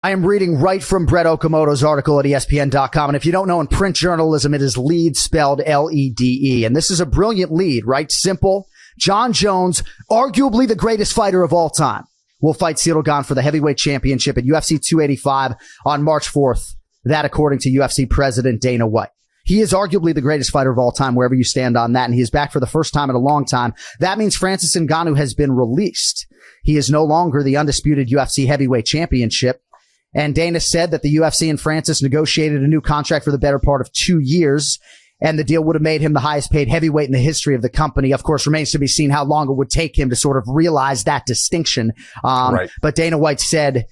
I am reading right from Brett Okamoto's article at ESPN.com. And if you don't know, in print journalism, it is lead spelled L-E-D-E. And this is a brilliant lead, right? Simple. Jon Jones, arguably the greatest fighter of all time, will fight Ciryl Gane for the heavyweight championship at UFC 285 on March 4th. That according to UFC president Dana White. He is arguably the greatest fighter of all time, wherever you stand on that. And he is back for the first time in a long time. That means Francis Ngannou has been released. He is no longer the undisputed UFC heavyweight championship. And Dana said that the UFC and Francis negotiated a new contract for the better part of 2 years. And the deal would have made him the highest paid heavyweight in the history of the company. Of course, remains to be seen how long it would take him to sort of realize that distinction. Right. But Dana White said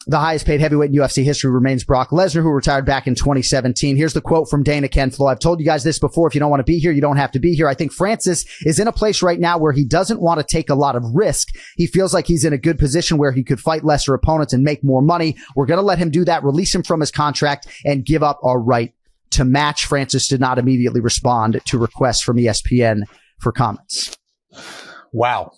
the highest paid heavyweight in UFC history remains Brock Lesnar, who retired back in 2017. Here's the quote from Dana Ken Flo. I've told you guys this before. If you don't want to be here, you don't have to be here. I think Francis is in a place right now where he doesn't want to take a lot of risk. He feels like he's in a good position where he could fight lesser opponents and make more money. We're going to let him do that, release him from his contract, and give up our right to match. Francis did not immediately respond to requests from ESPN for comments. Wow.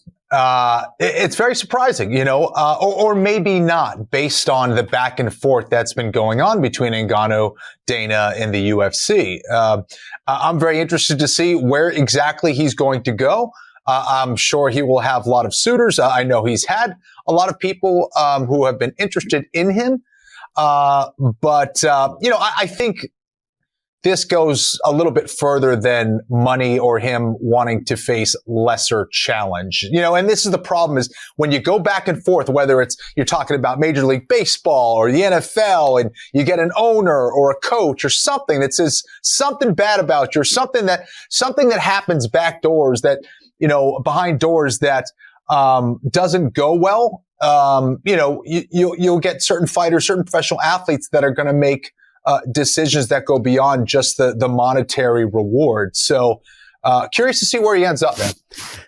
It's very surprising, or maybe not, based on the back and forth that's been going on between Ngannou, Dana, and the UFC. I'm very interested to see where exactly he's going to go. I'm sure he will have a lot of suitors. I know he's had a lot of people who have been interested in him. I think this goes a little bit further than money or him wanting to face lesser challenge. And this is the problem, is when you go back and forth, whether it's you're talking about Major League Baseball or the NFL, and you get an owner or a coach or something that says something bad about you, or something that happens back doors, that, behind doors, that doesn't go well. You'll get certain fighters, certain professional athletes that are going to make decisions that go beyond just the monetary reward. So, curious to see where he ends up, man.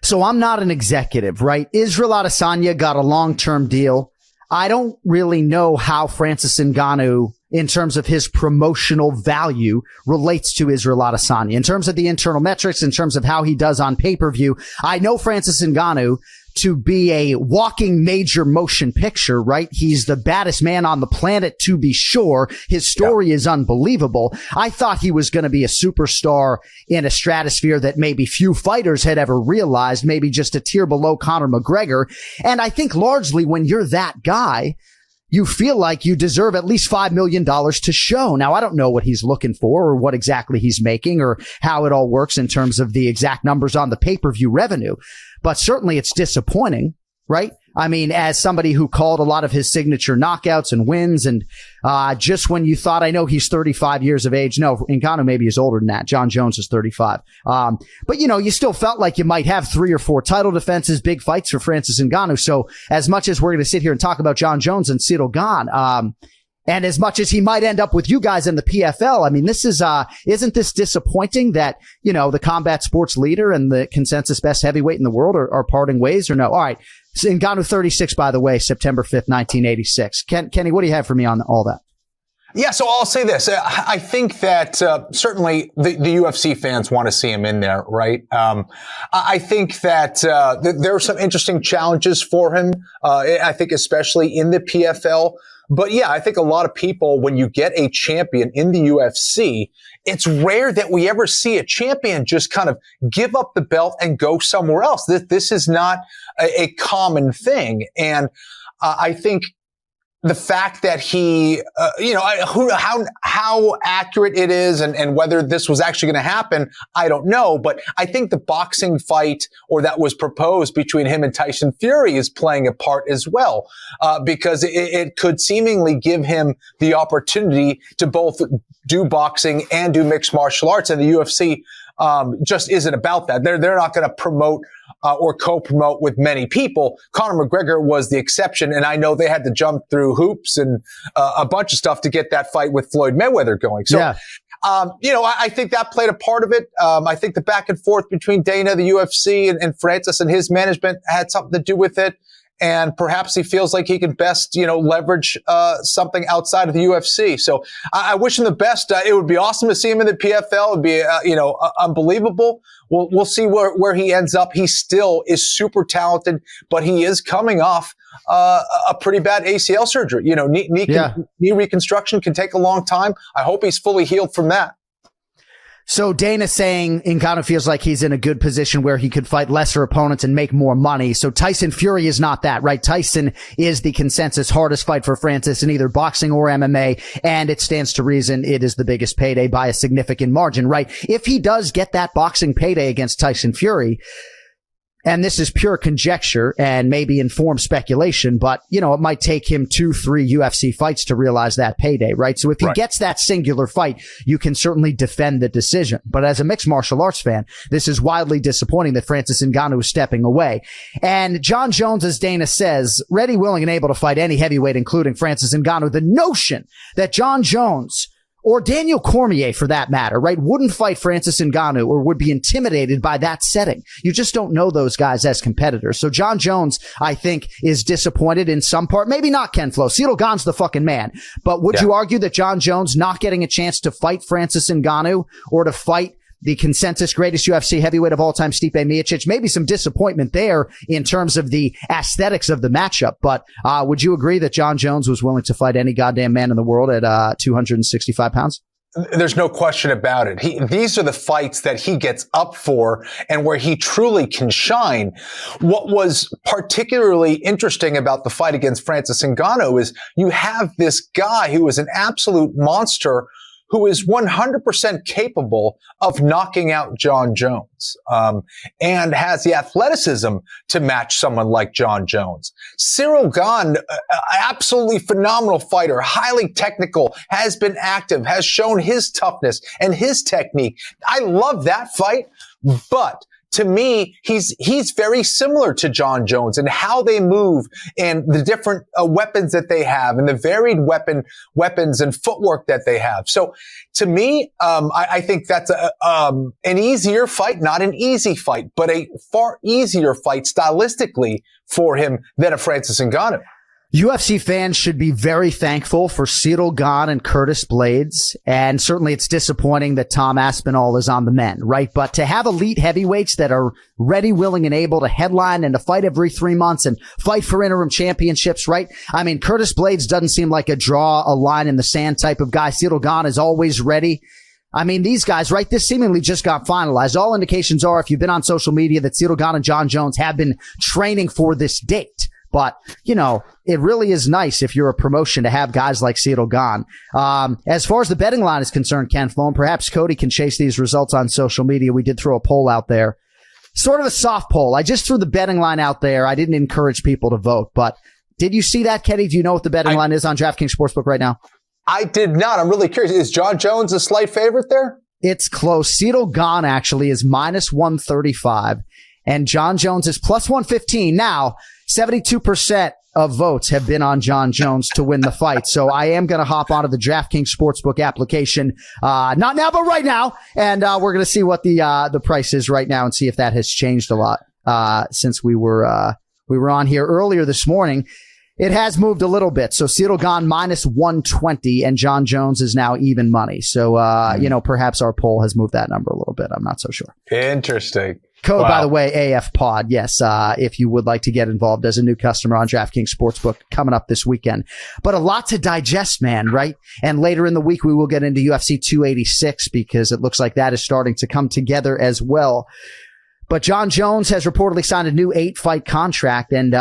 So I'm not an executive, right? Israel Adesanya got a long-term deal. I don't really know how Francis Ngannou, in terms of his promotional value, relates to Israel Adesanya. In terms of the internal metrics, in terms of how he does on pay-per-view, I know Francis Ngannou to be a walking major motion picture, right? He's the baddest man on the planet, to be sure. His story is unbelievable. I thought he was going to be a superstar in a stratosphere that maybe few fighters had ever realized, maybe just a tier below Conor McGregor. And I think largely when you're that guy, you feel like you deserve at least $5 million to show. Now, I don't know what he's looking for or what exactly he's making or how it all works in terms of the exact numbers on the pay-per-view revenue, but certainly it's disappointing, right? I mean, as somebody who called a lot of his signature knockouts and wins, and just when you thought, I know he's 35 years of age. No, Ngannou maybe is older than that. Jon Jones is 35. But you still felt like you might have 3 or 4 title defenses, big fights for Francis Ngannou. So as much as we're going to sit here and talk about Jon Jones and Ciryl Gane, and as much as he might end up with you guys in the PFL, I mean, this is, isn't this disappointing that, the combat sports leader and the consensus best heavyweight in the world are parting ways, or no? All right. Ngannou 36, by the way, September 5th, 1986. Kenny, what do you have for me on all that? Yeah, so I'll say this. I think that certainly the UFC fans want to see him in there, right? I think that there are some interesting challenges for him, I think especially in the PFL. But yeah, I think a lot of people, when you get a champion in the UFC, it's rare that we ever see a champion just kind of give up the belt and go somewhere else. This is not a common thing. And I think the fact that he, how accurate it is and whether this was actually going to happen, I don't know. But I think the boxing fight that was proposed between him and Tyson Fury is playing a part as well, because it could seemingly give him the opportunity to both do boxing and do mixed martial arts. And the UFC just isn't about that. They're not going to promote or co-promote with many people. Conor McGregor was the exception, and I know they had to jump through hoops and a bunch of stuff to get that fight with Floyd Mayweather going. So, yeah. I think that played a part of it. I think the back and forth between Dana, the UFC, and Francis and his management had something to do with it. and perhaps he feels like he can best, leverage something outside of the UFC. So I wish him the best. It would be awesome to see him in the PFL. It would be, unbelievable. We'll see where he ends up. He still is super talented, but he is coming off a pretty bad ACL surgery. Knee reconstruction can take a long time. I hope he's fully healed from that. So Dana saying Ngannou feels like he's in a good position where he could fight lesser opponents and make more money. So Tyson Fury is not that, right? Tyson is the consensus hardest fight for Francis in either boxing or MMA, and it stands to reason it is the biggest payday by a significant margin, right? If he does get that boxing payday against Tyson Fury, and this is pure conjecture and maybe informed speculation, but, it might take him 2-3 UFC fights to realize that payday, right? So if he gets that singular fight, you can certainly defend the decision. But as a mixed martial arts fan, this is wildly disappointing that Francis Ngannou is stepping away. And Jon Jones, as Dana says, ready, willing, and able to fight any heavyweight, including Francis Ngannou. The notion that Jon Jones or Daniel Cormier, for that matter, right, wouldn't fight Francis Ngannou or would be intimidated by that setting. You just don't know those guys as competitors. So Jon Jones, I think, is disappointed in some part. Maybe not Ken Flo. Ciryl Gane's the fucking man. But would you argue that Jon Jones not getting a chance to fight Francis Ngannou or to fight the consensus greatest UFC heavyweight of all time, Stipe Miocic, maybe some disappointment there in terms of the aesthetics of the matchup. But would you agree that Jon Jones was willing to fight any goddamn man in the world at 265 pounds? There's no question about it. These are the fights that he gets up for and where he truly can shine. What was particularly interesting about the fight against Francis Ngannou is you have this guy who is an absolute monster who is 100% capable of knocking out Jon Jones, and has the athleticism to match someone like Jon Jones. Ciryl Gane, absolutely phenomenal fighter, highly technical, has been active, has shown his toughness and his technique. I love that fight, but to me, he's very similar to Jon Jones and how they move and the different weapons that they have and the varied weapons and footwork that they have. So to me, I think that's an easier fight, not an easy fight, but a far easier fight stylistically for him than a Francis Ngannou. UFC fans should be very thankful for Ciryl Gane and Curtis Blaydes, and certainly it's disappointing that Tom Aspinall is on the men, right? But to have elite heavyweights that are ready, willing, and able to headline and to fight every 3 months and fight for interim championships, right? I mean, Curtis Blaydes doesn't seem like a draw a line in the sand type of guy. Ciryl Gane is always ready. I mean, these guys, right, this seemingly just got finalized. All indications are, if you've been on social media, that Ciryl Gane and Jon Jones have been training for this date. But, it really is nice if you're a promotion to have guys like Ciryl Gane. As far as the betting line is concerned, Ken Flo, perhaps Cody can chase these results on social media. We did throw a poll out there. Sort of a soft poll. I just threw the betting line out there. I didn't encourage people to vote. But did you see that, Kenny? Do you know what the betting line is on DraftKings Sportsbook right now? I did not. I'm really curious. Is Jon Jones a slight favorite there? It's close. Ciryl Gane actually is minus 135. And Jon Jones is plus 115. Now, 72% of votes have been on Jon Jones to win the fight. So I am going to hop onto the DraftKings Sportsbook application, not now, but right now. And we're going to see what the price is right now and see if that has changed a lot since we were on here earlier this morning. It has moved a little bit. So Ciryl Gane minus 120 and Jon Jones is now even money. So, perhaps our poll has moved that number a little bit. I'm not so sure. Interesting. Code, by the way, AF Pod. Yes. If you would like to get involved as a new customer on DraftKings Sportsbook coming up this weekend, but a lot to digest, man. Right. And later in the week, we will get into UFC 286 because it looks like that is starting to come together as well. But Jon Jones has reportedly signed a new 8-fight contract. And,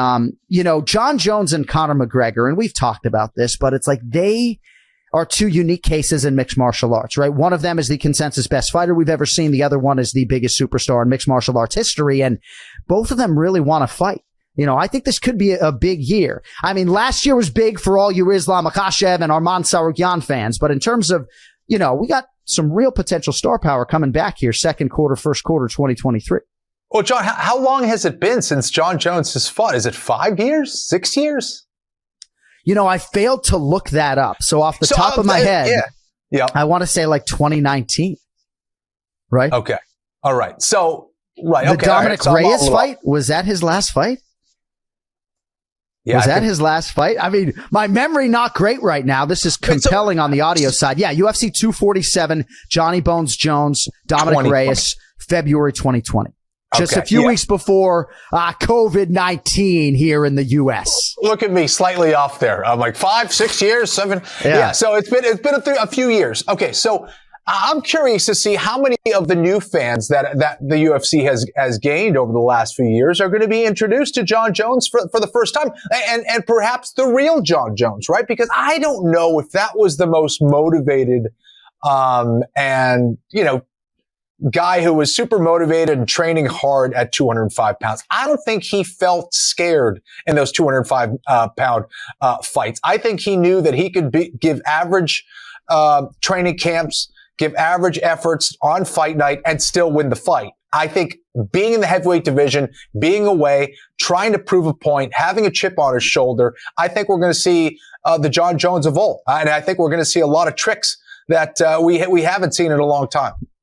Jon Jones and Conor McGregor, and we've talked about this, but it's like they are two unique cases in mixed martial arts, right? One of them is the consensus best fighter we've ever seen. The other one is the biggest superstar in mixed martial arts history. And both of them really want to fight. I think this could be a big year. I mean, last year was big for all you Islam Makhachev and Arman Tsarukyan fans. But in terms of, we got some real potential star power coming back here, second quarter, first quarter, 2023. Well, John, how long has it been since Jon Jones has fought? Is it 5 years, 6 years? I failed to look that up. So off the top of my head, yeah, I want to say like 2019, right? Okay. All right. So, right. The okay. Dominic right. So Reyes fight, was that his last fight? Yeah, Was that his last fight? I mean, my memory not great right now. This is compelling on the audio side. Yeah, UFC 247, Johnny Bones Jones, Dominic Reyes, February 2020. Just a few weeks before COVID-19 here in the U.S. Look at me, slightly off there. I'm like 5, 6 years, 7. Yeah. So it's been a few years. Okay, so I'm curious to see how many of the new fans that the UFC has gained over the last few years are going to be introduced to Jon Jones for the first time, and perhaps the real Jon Jones, right? Because I don't know if that was the most motivated and guy who was super motivated and training hard at 205 pounds. I don't think he felt scared in those 205 pound fights. I think he knew that he could give average training camps, give average efforts on fight night, and still win the fight. I think being in the heavyweight division, being away, trying to prove a point, having a chip on his shoulder, I think we're going to see the Jon Jones of old. And I think we're going to see a lot of tricks that we haven't seen in a long time.